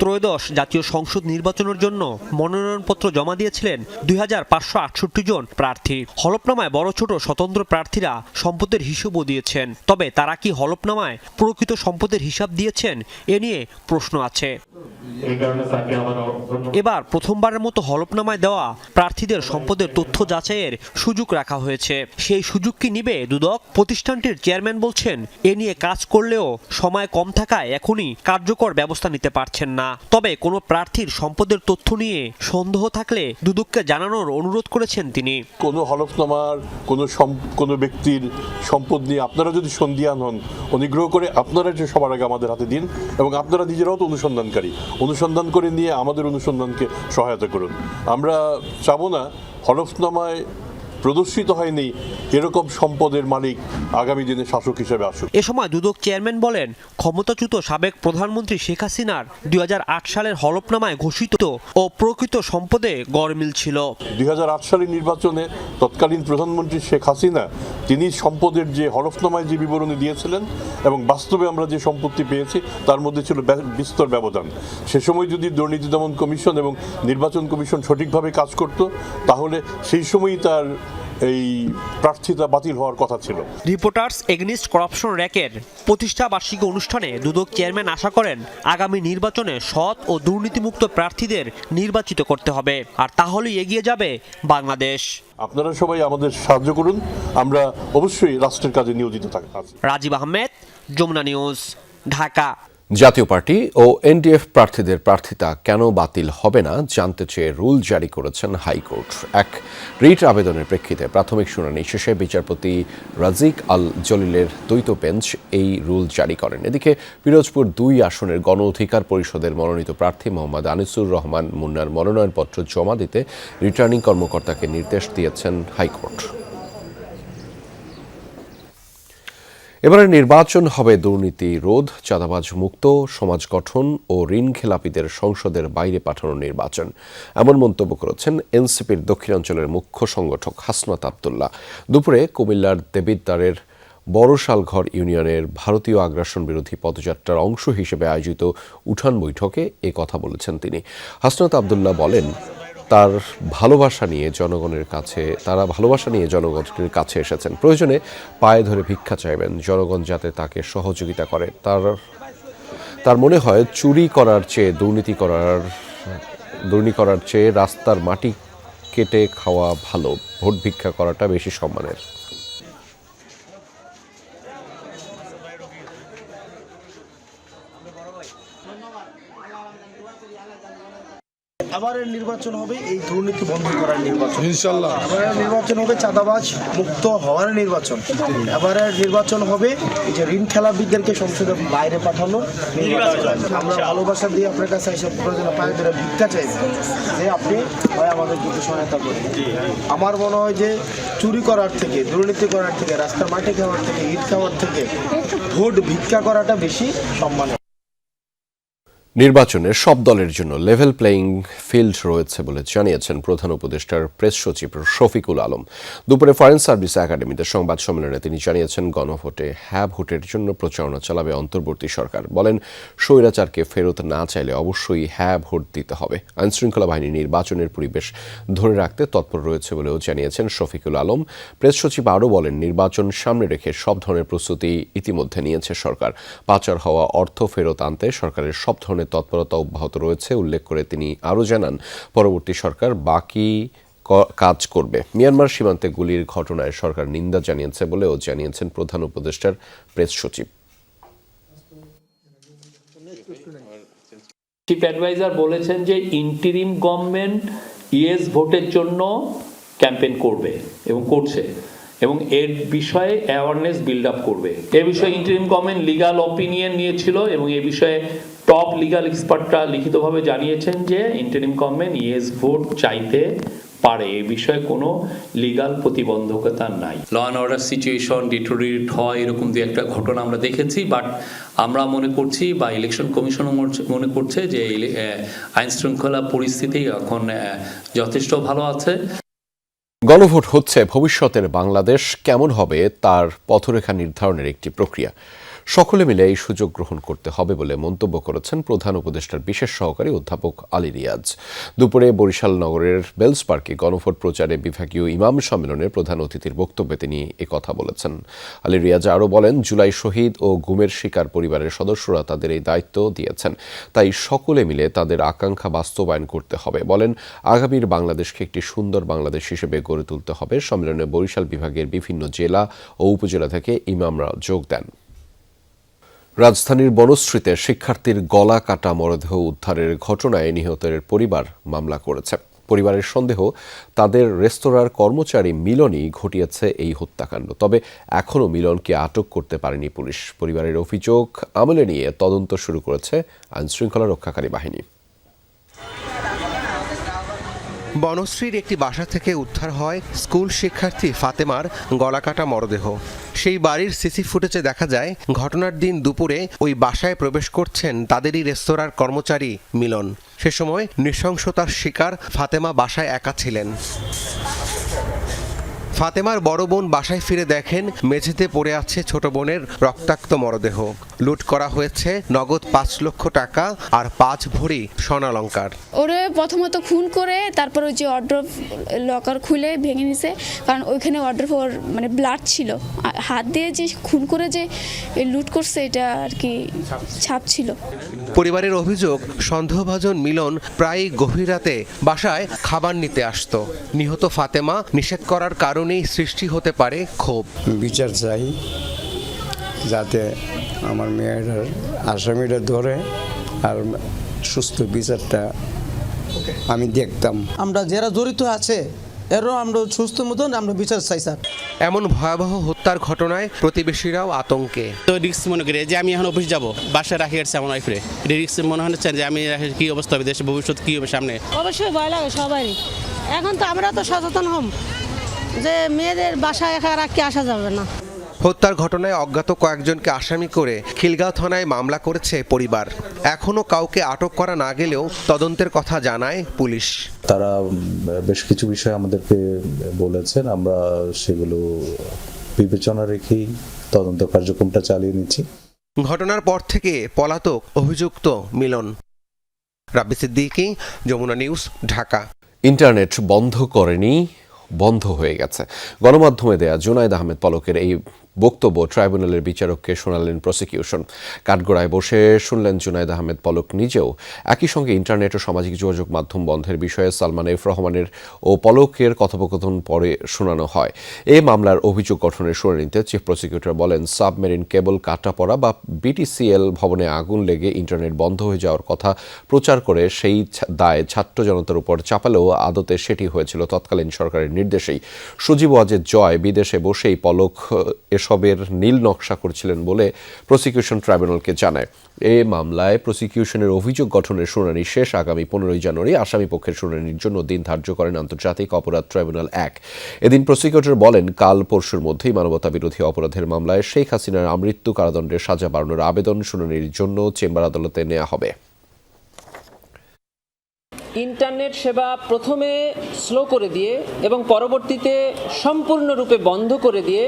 Speaker 19: ত্রয়োদশ জাতীয় সংসদ নির্বাচনের জন্য মনোনয়নপত্র জমা দিয়েছিলেন 2568 জন প্রার্থী। হলফনামায় বড় ছোট স্বতন্ত্র প্রার্থীরা সম্পদের হিসাবও দিয়েছেন। তবে তারা কি হলফনামায় প্রকৃত সম্পদের হিসাব দিয়েছেন, এ নিয়ে প্রশ্ন আছে। এবার প্রথমবারের মতো হলফনামায় দেওয়া প্রার্থীদের সম্পদের তথ্য যাচাইয়ের সুযোগ রাখা হয়েছে। সেই সুযোগ কি নিবে দুদক? প্রতিষ্ঠানটির চেয়ারম্যান বলছেন, এ নিয়ে কাজ করলেও সময় কম থাকায় এখনই কার্যকর ব্যবস্থা নিতে পারছেন না। তবে কোনো প্রার্থীর সম্পদের তথ্য নিয়ে সন্দেহ থাকলে দুদককে জানানোর অনুরোধ করেছেন তিনি।
Speaker 4: কোনো হলফনামার কোনো ব্যক্তির সম্পদ নিয়ে আপনারা যদি সন্দিহান হন, অনুগ্রহ করে আপনারা যে সবার আগে আমাদের হাতে দিন এবং আপনারা নিজেরাও তো অনুসন্ধান করে নিয়ে আমাদের অনুসন্ধানকে সহায়তা করুন। আমরা চাবো না হলফনামায় প্রদর্শিত হয়নি এরকম সম্পদের মালিক আগামী দিনে শাসক হিসেবে আসুক।
Speaker 19: এ সময় দুদক চেয়ারম্যান বলেন, ক্ষমতাচ্যুত সাবেক প্রধানমন্ত্রী শেখ হাসিনার 2008 সালের হলফনামায় ঘোষিত ও প্রকৃত সম্পদে গড়মিল ছিল।
Speaker 4: 2008 সালের নির্বাচনে তৎকালীন প্রধানমন্ত্রী শেখ হাসিনা তিনি সম্পদের যে হলফনামায় যে বিবরণী দিয়েছিলেন এবং বাস্তবে আমরা যে সম্পত্তি পেয়েছি তার মধ্যে ছিল বিস্তর ব্যবধান। সে সময় যদি দুর্নীতি দমন কমিশন এবং নির্বাচন কমিশন সঠিকভাবে কাজ করত, তাহলে সেই সময়ই তার এই প্রার্থিতা বাতিল হওয়ার কথা ছিল।
Speaker 19: রিপোর্টার্স এগেইনস্ট করাপশন র্যাকের প্রতিষ্ঠা বার্ষিকী অনুষ্ঠানে দুদক চেয়ারম্যান আশা করেন, আগামী নির্বাচনে সৎ ও দুর্নীতিমুক্ত প্রার্থীদের নির্বাচিত করতে হবে, আর তাহলেই এগিয়ে যাবে বাংলাদেশ।
Speaker 4: আপনারা সবাই আমাদের সাহায্য করুন, আমরা অবশ্যই রাষ্ট্রের কাজে নিয়োজিত থাকি।
Speaker 19: রাজীব আহমেদ, যমুনা নিউজ, ঢাকা।
Speaker 1: জাতীয় পার্টি ও এনডিএফ প্রার্থীদের প্রার্থিতা কেন বাতিল হবে না জানতে চেয়ে রুল জারি করেছেন হাইকোর্ট। এক রিট আবেদনের প্রেক্ষিতে প্রাথমিক শুনানি শেষে বিচারপতি রাজিক আল জলিলের দ্বৈত বেঞ্চ এই রুল জারি করেন। এদিকে পিরোজপুর 2 আসনের গণ অধিকার পরিষদের মনোনীত প্রার্থী মোহাম্মদ আনিসুর রহমান মুন্নার মনোনয়নপত্র জমা দিতে রিটার্নিং কর্মকর্তাকে নির্দেশ দিয়েছেন হাইকোর্ট। এবারে নির্বাচন হবে দুর্নীতি রোধ, চাঁদাবাজ মুক্ত, সমাজ গঠন ও ঋণ খেলাপিদের সংসদের বাইরে পাঠানোর নির্বাচন, এমন মন্তব্য করেছেন এনসিপির দক্ষিণাঞ্চলের মুখ্য সংগঠক হাসনাত আব্দুল্লাহ। দুপুরে কুমিল্লার দেবিদ্বারের বড়শালঘর ইউনিয়নের ভারতীয় আগ্রাসন বিরোধী পদযাত্রার অংশ হিসেবে আয়োজিত উঠান বৈঠকে এ কথা বলেছেন তিনি। হাসনাত আব্দুল্লাহ বলেন, তারা ভালোবাসা নিয়ে জনগণের কাছে এসেছেন। প্রয়োজনে পায়ে ধরে ভিক্ষা চাইবেন, জনগণ যাতে তাকে সহযোগিতা করে। তার মনে হয় চুরি করার চেয়ে দুর্নীতি করার চেয়ে রাস্তার মাটি কেটে খাওয়া ভালো, ভোট ভিক্ষা করাটা বেশি সম্মানের।
Speaker 5: এবারের নির্বাচন হবে এই দুর্নীতি বন্ধ করার নির্বাচন, ইনশাআল্লাহ। এবারের নির্বাচন হবে চাঁদাবাজ মুক্ত হওয়ার নির্বাচন। এবারের নির্বাচন হবে যে ঋণ খেলাপিদেরকে সংসদের বাইরে পাঠানোর নির্বাচন। আমরা ভালোবাসা দিয়ে আপনার কাছে এসব প্রয়োজনে পায়ে ধরে ভিক্ষা চাইছি যে আপনি ভাই আমাদের কিছু সহায়তা করুন। আমার মনে হয় যে চুরি করার থেকে, দুর্নীতি করার থেকে, রাস্তার মাটি খাওয়ার থেকে, ইট খাওয়ার থেকে ভোট ভিক্ষা করাটা বেশি সম্মানের।
Speaker 1: নির্বাচনের সব দলের জন্য লেভেল প্লেয়িং ফিল্ড রয়েছে বলে জানিয়েছেন প্রধান উপদেষ্টার প্রেস সচিব শফিকুল আলম। দুপুরে ফরেন সার্ভিস একাডেমিতে সংবাদ সম্মেলনে তিনি জানিয়েছেন, গণভোটে হ্যাঁ ভোটের জন্য প্রচারণা চালাবে অন্তর্বর্তী সরকার। বলেন, স্বৈরাচারকে ফেরত না চাইলে অবশ্যই হ্যাঁ ভোট দিতে হবে। আইনশৃঙ্খলা বাহিনী নির্বাচনের পরিবেশ ধরে রাখতে তৎপর রয়েছে বলেও জানিয়েছেন শফিকুল আলম। প্রেস সচিব আরও বলেন, নির্বাচন সামনে রেখে সব ধরনের প্রস্তুতি ইতিমধ্যে নিয়েছে সরকার। পাচার হওয়া অর্থ ফেরত আনতে সরকারের সব ধরনের তৎপরতা অব্যাহত রয়েছে উল্লেখ করে তিনি আরও জানান, পরবর্তী সরকার বাকি কাজ করবে। মিয়ানমার সীমান্তে গুলির ঘটনায় সরকার নিন্দা জানিয়েছে বলেও জানিয়েছেন প্রধান উপদেষ্টার প্রেস সচিব।
Speaker 3: চিফ অ্যাডভাইজার বলেছেন যে ইন্টিরিম গভর্নমেন্ট ইয়েস ভোটের জন্য ক্যাম্পেইন করবে এবং করছে এবং এর বিষয়ে অ্যাওয়ারনেস বিল্ড আপ করবে। এ বিষয়ে ইন্টারিম গভর্নমেন্ট লিগাল অপিনিয়ন নিয়েছিল এবং এই বিষয়ে টপ লিগাল এক্সপার্টরা লিখিতভাবে জানিয়েছেন যে ইন্টারিম গভর্নমেন্ট ইয়েস ভোট চাইতে পারে, এই বিষয়ে কোনো লিগাল প্রতিবন্ধকতা নাই। Law and order situation deteriorate হয় এরকম দু একটা ঘটনা আমরা দেখেছি, বাট আমরা মনে করছি বা ইলেকশন কমিশনও মনে করছে যে আইন শৃঙ্খলা পরিস্থিতি এখন যথেষ্ট ভালো আছে।
Speaker 1: গণভোট হচ্ছে ভবিষ্যতের বাংলাদেশ কেমন হবে তার পথরেখা নির্ধারণের একটি প্রক্রিয়া। সকলে মিলে এই সুযোগ গ্রহণ করতে হবে বলে মন্তব্য করেছেন প্রধান উপদেষ্টার বিশেষ সহকারী অধ্যাপক আলী রিয়াজ। দুপুরে বরিশাল নগরের বেলস পার্কে গণভোট প্রচারে বিভাগীয় ইমাম সম্মেলনের প্রধান অতিথির বক্তব্যে তিনি একথা বলেছেন। আলী রিয়াজ আরও বলেন, জুলাই শহীদ ও গুমের শিকার পরিবারের সদস্যরা তাদের এই দায়িত্ব দিয়েছেন, তাই সকলে মিলে তাদের আকাঙ্ক্ষা বাস্তবায়ন করতে হবে। বলেন, আগামীর বাংলাদেশকে একটি সুন্দর বাংলাদেশ হিসেবে গড়ে তুলতে হবে। সম্মেলনে বরিশাল বিভাগের বিভিন্ন জেলা ও উপজেলা থেকে ইমামরা যোগ দেন। রাজধানীর বনশ্রীতে শিক্ষার্থীর গলা কাটা মরদেহ উদ্ধারের ঘটনায় নিহতের পরিবার মামলা করেছে। পরিবারের সন্দেহ, তাদের রেস্তোরাঁর কর্মচারী মিলনই ঘটিয়েছে এই হত্যাকাণ্ড। তবে এখনও মিলনকে আটক করতে পারেনি পুলিশ। পরিবারের অভিযোগ আমলে নিয়ে তদন্ত শুরু করেছে আইনশৃঙ্খলা রক্ষাকারী বাহিনী।
Speaker 21: বনশ্রীর একটি বাসা থেকে উদ্ধার হয় স্কুল শিক্ষার্থী ফাতেমার গলাকাটা মরদেহ। সেই বাড়ির সিসি ফুটেজে দেখা যায়, ঘটনার দিন দুপুরে ওই বাসায় প্রবেশ করছেন তাদেরই রেস্তোরাঁর কর্মচারী মিলন। সে সময় নৃশংসতার শিকার ফাতেমা বাসায় একা ছিলেন। ফাতেমার বড় বোন বাসায় ফিরে দেখেন মেঝেতে পড়ে আছে ছোট বোনের রক্তাক্ত মরদেহ। লুট করা হয়েছে নগদ 5 লক্ষ টাকা আর 5 ভরি স্বর্ণালংকার।
Speaker 7: ওরে প্রথমত খুন করে তারপর ওই যে ওয়ার্ড্রোব লকার খুলে ভেঙে নিছে, কারণ ওইখানে ওয়ার্ড্রোব মানে ব্লাড ছিল। হাত দিয়ে যে খুন করে যে লুট করছে এটা আর কি ছাপ ছিল।
Speaker 21: পরিবারের অভিযোগ, সন্দেহভাজন মিলন প্রায় গভীর রাতে বাসায় খাবার নিতে আসতো। নিহত ফাতেমা নিষেধ করার কারণেই সৃষ্টি হতে পারে ক্ষোভ।
Speaker 8: বিচার চাই, যাতে আমার মেয়েটার আসামিটা ধরে আর সুস্থ বিচারটা আমি দেখতাম।
Speaker 9: আমরা যারা জড়িত আছে এরও আমরা সুস্থ মতন আমরা বিচার চাই স্যার।
Speaker 21: এমন ভয়াবহ হত্যার ঘটনায় প্রতিবেশীরাও আতঙ্কে।
Speaker 10: তো রিস্ক মনে করি যে আমি এখন অফিস যাবো, বাসায় রাখি আসছে আমার ওয়াইফরে, রিস্ক মনে হচ্ছে যে আমি কি অবস্থা হবে, দেশের ভবিষ্যৎ কি হবে সামনে।
Speaker 26: অবশ্যই ভয় লাগে সবারই। এখন তো আমরা তো সচেতন হম যে মেয়েদের বাসায় একা রাখতে আসা যাবে না।
Speaker 21: হত্যার ঘটনায় অজ্ঞাত কয়েকজনকে আসামি করে খিলগাঁও থানায় মামলা করেছে পরিবার। এখনো কাউকে আটক করা না গেলেও তদন্তের কথা জানায় পুলিশ।
Speaker 27: তারা বেশ কিছু বিষয় আমাদেরকে বলেছেন, আমরা সেগুলো বিবেচনা রেখেই তদন্ত কার্যক্রমটা চালিয়ে নিচ্ছি।
Speaker 21: ঘটনার পর থেকে পলাতক অভিযুক্ত মিলন। রাব্বি সিদ্দিকী, যমুনা নিউজ, ঢাকা।
Speaker 1: ইন্টারনেট বন্ধ করেনি, বন্ধ হয়ে গেছে। গণমাধ্যমে দেয়া জুনায়েদ আহমেদ পলকের এই বক্তব্য ট্রাইব্যুনালের বিচারককে শোনালেন প্রসিকিউশন। কাঠগড়ায় বসে শুনলেন জুনায়েদ আহমেদ পলক নিজেও। একই সঙ্গে ইন্টারনেট ও সামাজিক যোগাযোগ মাধ্যম বন্ধের বিষয়ে সালমান এফ রহমানের ও পলকের কথোপকথন পরে শোনানো হয়। এই মামলার অভিযোগ গঠনের শুনানিতে চিফ প্রসিকিউটর বলেন, সাবমেরিন কেবল কাটা পড়া বা বিটিসিএল ভবনে আগুন লেগে ইন্টারনেট বন্ধ হয়ে যাওয়ার কথা প্রচার করে সেই দায় ছাত্র জনতার উপর চাপালেও আদতে সেটি হয়েছিল তৎকালীন সরকারের নির্দেশেই। সজীব ওয়াজেদ জয় বিদেশে বসেই পলক এসবের নীল নকশা করছিলেন বলে প্রসিকিউশন ট্রাইব্যুনালকে জানায়। এ মামলায় প্রসিকিউশনের অভিযোগ গঠনের শুনানি শেষ আগামী 15 জানুয়ারি। আসামি পক্ষের শুনানির জন্য দিন ধার্য করেন আন্তর্জাতিক অপরাধ ট্রাইব্যুনাল 1। এদিন প্রসিকিউটর বলেন, কাল পরশুর মধ্যেই মানবতা বিরোধী অপরাধের মামলায় শেখ হাসিনার আমৃত্যু কারাদণ্ডের সাজা বাড়ানোর আবেদন শুনানির জন্য চেম্বার আদালতে নেওয়া হবে।
Speaker 28: ইন্টারনেট সেবা প্রথমে স্লো করে দিয়ে এবং পরবর্তীতে সম্পূর্ণরূপে বন্ধ করে দিয়ে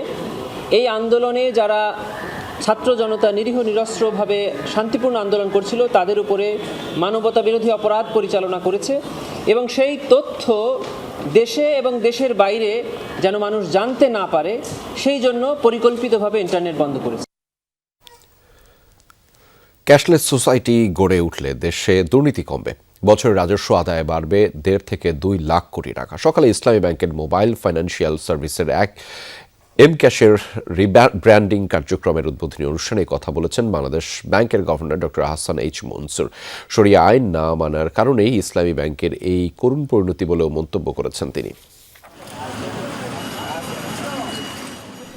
Speaker 28: এই আন্দোলনে যারা ছাত্র জনতা নিরীহ নিরস্ত্রভাবে শান্তিপূর্ণ আন্দোলন করছিল তাদের উপরে মানবতা বিরোধী অপরাধ পরিচালনা করেছে এবং সেই তথ্য দেশে এবং দেশের বাইরে যেন মানুষ জানতে না পারে সেই জন্য পরিকল্পিতভাবে ইন্টারনেট বন্ধ করেছে।
Speaker 1: ক্যাশলেস সোসাইটি গড়ে উঠলে দেশে দুর্নীতি কমবে। বছরের রাজস্ব আদায় বাড়বে 1.5 থেকে 2 লাখ কোটি টাকা। সকালে ইসলামী ব্যাংকের মোবাইল ফাইন্যান্সিয়াল সার্ভিসের এম-ক্যাশের রিব্র্যান্ডিং কার্যক্রমের উদ্বোধনী অনুষ্ঠানে কথা বলেছেন বাংলাদেশ ব্যাংকের governor doctor Ahsan H Mansur. শরিয়া আইন না মানার কারণেই ইসলামী ব্যাংকের এই করুণ পরিণতি বলেও মন্তব্য করেছেন তিনি।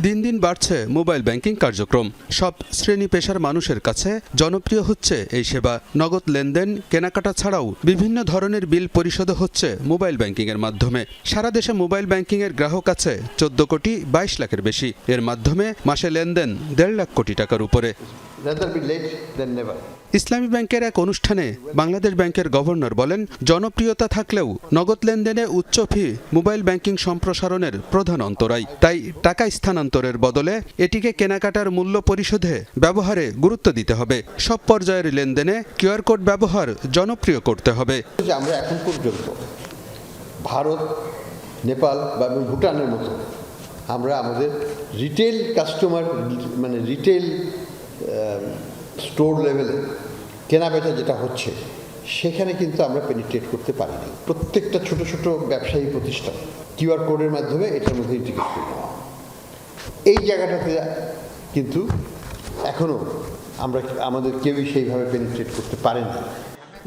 Speaker 2: দিন দিন বাড়ছে মোবাইল ব্যাংকিং কার্যক্রম। সব শ্রেণী পেশার মানুষের কাছে জনপ্রিয় হচ্ছে এই সেবা। নগদ লেনদেন, কেনাকাটা ছাড়াও বিভিন্ন ধরনের বিল পরিশোধ হচ্ছে মোবাইল ব্যাংকিংয়ের মাধ্যমে। সারা দেশে মোবাইল ব্যাংকিংয়ের গ্রাহক আছে 14 কোটি 22 লাখের বেশি। এর মাধ্যমে মাসে লেনদেন 1.5 লাখ কোটি টাকার উপরে। ইসলামী ব্যাংকের এক অনুষ্ঠানে বাংলাদেশ ব্যাংকের গভর্নর বলেন, জনপ্রিয়তা থাকলেও নগদ লেনদেনে উচ্চ ফি মোবাইল ব্যাংকিং সম্প্রসারণের প্রধান অন্তরায়। তাই টাকা স্থানান্তরের বদলে এটিকে কেনাকাটার মূল্য পরিশোধে ব্যবহারে গুরুত্ব দিতে হবে। সব পর্যায়ের লেনদেনে কিউআর কোড ব্যবহার জনপ্রিয় করতে হবে।
Speaker 6: আমরা এখন পর্যন্ত ভারত, নেপাল বা ভুটানের মতো আমরা আমাদের রিটেল কাস্টমার মানে রিটেল স্টোর লেভেলে কেনাবেচা যেটা হচ্ছে সেখানে কিন্তু আমরা পেনিট্রেট করতে পারিনি। প্রত্যেকটা ছোট ছোট ব্যবসায়ী প্রতিষ্ঠান কিউআর কোডের মাধ্যমে এটার মধ্যে ইন্টিগ্রেট করে নেওয়া। এই জায়গাটাতে কিন্তু এখনও আমরা আমাদের কেউই সেইভাবে পেনিট্রেট করতে পারেনি।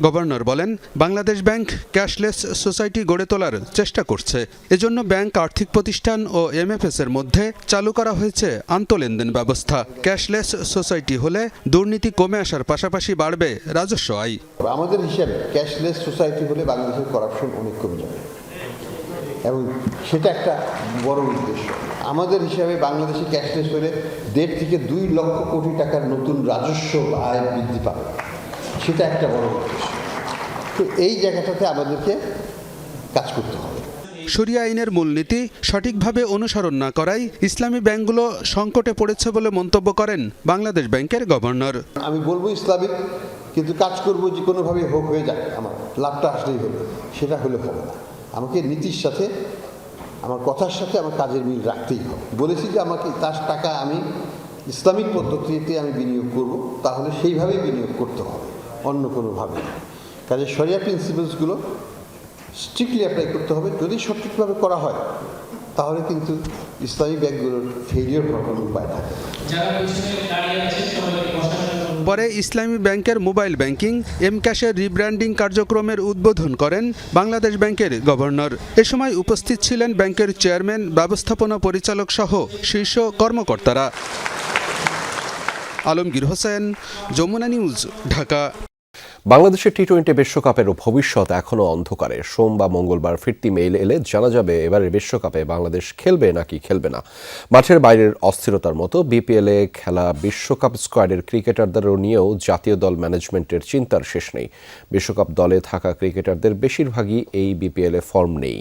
Speaker 2: গভর্নর বলেন, বাংলাদেশ ব্যাংক ক্যাশলেস সোসাইটি গড়ে তোলার চেষ্টা করছে। এজন্য ব্যাংক, আর্থিক প্রতিষ্ঠান ও এমএফএস এর মধ্যে চালু করা হয়েছে আন্তঃলেনদেন ব্যবস্থা। ক্যাশলেস সোসাইটি হলে দুর্নীতি কমে আসার পাশাপাশি বাড়বে রাজস্ব আয়।
Speaker 6: আমাদের হিসাবে ক্যাশলেস সোসাইটি হলে বাংলাদেশের করাপশন অনেক কমে যাবে এবং সেটা একটা বড় উদ্দেশ্য। আমাদের হিসাবে বাংলাদেশে ক্যাশলেস হলে 1.5 থেকে 2 লক্ষ কোটি টাকার নতুন রাজস্ব আয় বৃদ্ধি পাবে, সেটা একটা বড় উদ্দেশ্য। তো এই জায়গাটাতে আমাদেরকে কাজ করতে হবে।
Speaker 2: শরিয়া আইনের মূলনীতি সঠিকভাবে অনুসরণ না করায় ইসলামী ব্যাংকগুলো সংকটে পড়েছে বলে মন্তব্য করেন বাংলাদেশ ব্যাংকের গভর্নর।
Speaker 6: আমি বলবো ইসলামিক, কিন্তু কাজ করবো যে কোনোভাবে হোক হয়ে যাক, আমার লাভটা আসলেই হলো, সেটা হলে হবে না। আমাকে নীতির সাথে, আমার কথার সাথে আমার কাজের মিল রাখতেই হবে। বলেছি যে আমাকে তার টাকা আমি ইসলামিক পদ্ধতিতে আমি বিনিয়োগ করব, তাহলে সেইভাবেই বিনিয়োগ করতে হবে, অন্য কোনোভাবে। কাজে শরিয়া প্রিন্সিপালসগুলো স্ট্রিক্টলি অ্যাপ্লাই করতে হবে। যদি সঠিকভাবে করা হয় তাহলে কিন্তু ইসলামী ব্যাংকগুলোর ফেলিওর হওয়ার কোনো উপায় থাকে।
Speaker 2: পরে ইসলামী ব্যাংকের মোবাইল ব্যাংকিং এম-ক্যাশের রিব্র্যান্ডিং কার্যক্রমের উদ্বোধন করেন বাংলাদেশ ব্যাংকের গভর্নর। এ সময় উপস্থিত ছিলেন ব্যাংকের চেয়ারম্যান, ব্যবস্থাপনা পরিচালক সহ শীর্ষ কর্মকর্তারা। আলমগীর হোসেন, যমুনা নিউজ, ঢাকা।
Speaker 1: বাংলাদেশের টি-20 বিশ্বকাপের ভবিষ্যৎ এখনও অন্ধকারে। সোম বা মঙ্গলবার ফিরতি মেইল এলে জানা যাবে এবারের বিশ্বকাপে বাংলাদেশ খেলবে নাকি খেলবে না। মাঠের বাইরের অস্থিরতার মতো বিপিএলে খেলা বিশ্বকাপ স্কোয়াডের ক্রিকেটারদের নিয়েও জাতীয় দল ম্যানেজমেন্টের চিন্তার শেষ নেই। বিশ্বকাপ দলে থাকা ক্রিকেটারদের বেশিরভাগই এই বিপিএলে ফর্ম নেই।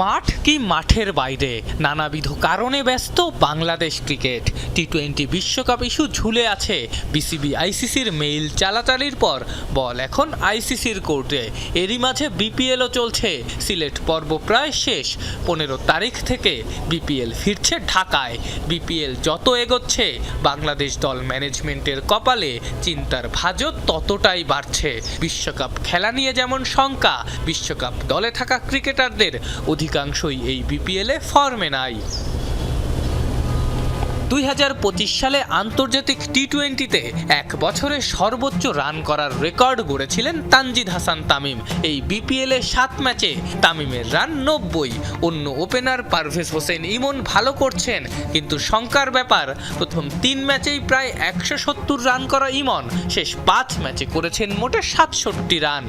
Speaker 11: মাঠ কি মাঠের বাইরে, নানাবিধ কারণে ব্যস্ত বাংলাদেশ ক্রিকেট। টি-20 বিশ্বকাপ ইস্যু ঝুলে আছে বিসিবি আইসিসির মেইল চালাচালির পর বল এখন আইসিসির কোর্টে। এরই মাঝে বিপিএলও চলছে। সিলেট পর্ব প্রায় শেষ। 15 তারিখ থেকে বিপিএল ফিরছে ঢাকায়। বিপিএল যত এগোচ্ছে বাংলাদেশ দল ম্যানেজমেন্টের কপালে চিন্তার ভাঁজও ততটাই বাড়ছে। বিশ্বকাপ খেলা নিয়ে যেমন শঙ্কা, বিশ্বকাপ দলে থাকা ক্রিকেটারদের অধিকাংশই এই বিপিএলে ফর্মে নাই। 2025 সালে আন্তর্জাতিক টি-20তে 1 বছরে সর্বোচ্চ রান করার রেকর্ড গড়েছিলেন তানজিদ হাসান তামিম। এই বিপিএলে 7 ম্যাচে তামিমের রান 90। অন্য ওপেনার পারভেজ হোসেন ইমন ভালো করছেন, কিন্তু শঙ্কার ব্যাপার প্রথম 3 ম্যাচেই প্রায় 170 রান করা ইমন শেষ 5 ম্যাচে করেছেন মোটে 67 রান।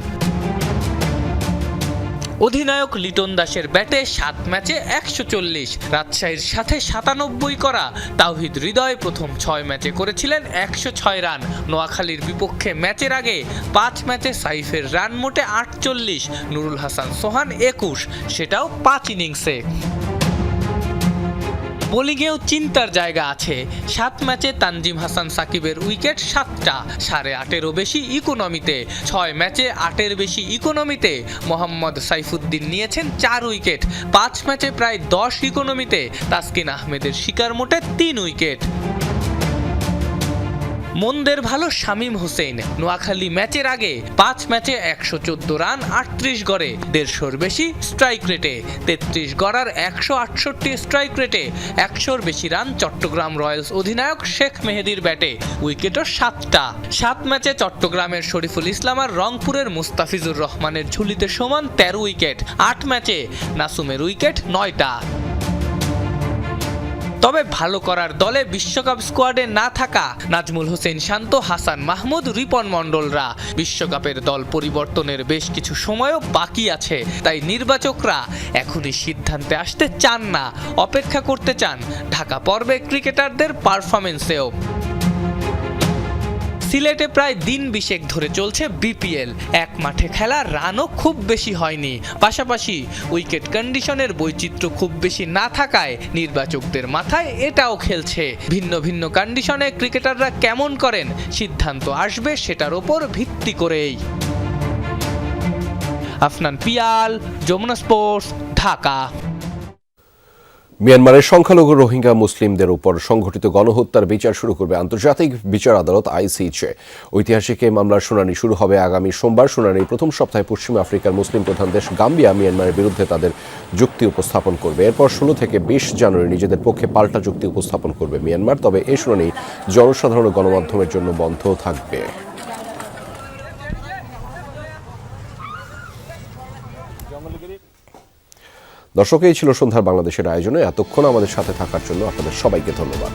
Speaker 11: অধিনায়ক লিটন দাসের ব্যাটে 7 ম্যাচে 140, রাজশাহীর সাথে 97 করা তাওহিদ হৃদয় প্রথম 6 ম্যাচে করেছিলেন 106 রান। নোয়াখালীর বিপক্ষে ম্যাচের আগে 5 ম্যাচে সাইফের রান মোটে 48, নুরুল হাসান সোহান 21, সেটাও 5 ইনিংসে। বোলিংয়েও চিন্তার জায়গা আছে। 7 ম্যাচে তানজিম হাসান সাকিবের উইকেট 7টা, 8.5-এরও বেশি ইকোনমিতে। 6 ম্যাচে 8-এর বেশি ইকোনমিতে মোহাম্মদ সাইফুদ্দিন নিয়েছেন 4 উইকেট। 5 ম্যাচে প্রায় 10 ইকোনমিতে তাসকিন আহমেদের শিকার মোটে 3 উইকেট। মন্দের ভালো শামীম হোসেন নোয়াখালী ম্যাচের আগে 5 ম্যাচে 114 রান 38 গড়ে 150-র বেশি স্ট্রাইক রেটে 33 গড়ার 168 স্ট্রাইক রেটে 100-র বেশি রান চট্টগ্রাম রয়্যালস অধিনায়ক শেখ মেহেদীর ব্যাটে উইকেটও 7টা। 7 ম্যাচে চট্টগ্রামের শরীফুল ইসলাম আর রংপুরের মুস্তাফিজুর রহমানের ঝুলিতে সমান 13 উইকেট। 8 ম্যাচে নাসুমের উইকেট 9টা। তবে ভালো করার দলে বিশ্বকাপ স্কোয়াডে না থাকা নাজমুল হোসেন শান্ত, হাসান মাহমুদ, রিপন মণ্ডলরা বিশ্বকাপের দল পরিবর্তনের বেশ কিছু সময়ও বাকি আছে। তাই নির্বাচকরা এখনই সিদ্ধান্তে আসতে চান না, অপেক্ষা করতে চান ঢাকা পর্বে ক্রিকেটারদের পারফরমেন্সেও। সিলেটে প্রায় দিন 20 ধরে চলছে বিপিএল। এক মাঠে খেলা, রানও খুব বেশি হয়নি, পাশাপাশি উইকেট কন্ডিশনের বৈচিত্র্য খুব বেশি না থাকায় নির্বাচকদের মাথায় এটাও খেলছে। ভিন্ন ভিন্ন কন্ডিশনে ক্রিকেটাররা কেমন করেন সিদ্ধান্ত আসবে সেটার ওপর ভিত্তি করেই। আফনান পিয়াল, যমুনা স্পোর্টস, ঢাকা।
Speaker 1: মিয়ানমারের সংখ্যালঘু রোহিঙ্গা মুসলিমদের উপর সংঘটিত গণহত্যার বিচার শুরু করবে আন্তর্জাতিক বিচার আদালত আইসিজে। ঐতিহাসিক এই মামলার শুনানি শুরু হবে আগামী সোমবার। শুনানির প্রথম সপ্তাহে পশ্চিম আফ্রিকার মুসলিম প্রধান দেশ গাম্বিয়া মিয়ানমারের বিরুদ্ধে তাদের যুক্তি উপস্থাপন করবে। এরপর 16 থেকে 20 জানুয়ারি নিজেদের পক্ষে পাল্টা যুক্তি উপস্থাপন করবে মিয়ানমার। তবে এই শুনানি জনসাধারণ ও গণমাধ্যমের জন্য বন্ধ থাকবে। দর্শক, এই ছিল সন্ধ্যার বাংলাদেশের আয়োজনে। এতক্ষণ আমাদের সাথে থাকার জন্য আপনাদের সবাইকে ধন্যবাদ।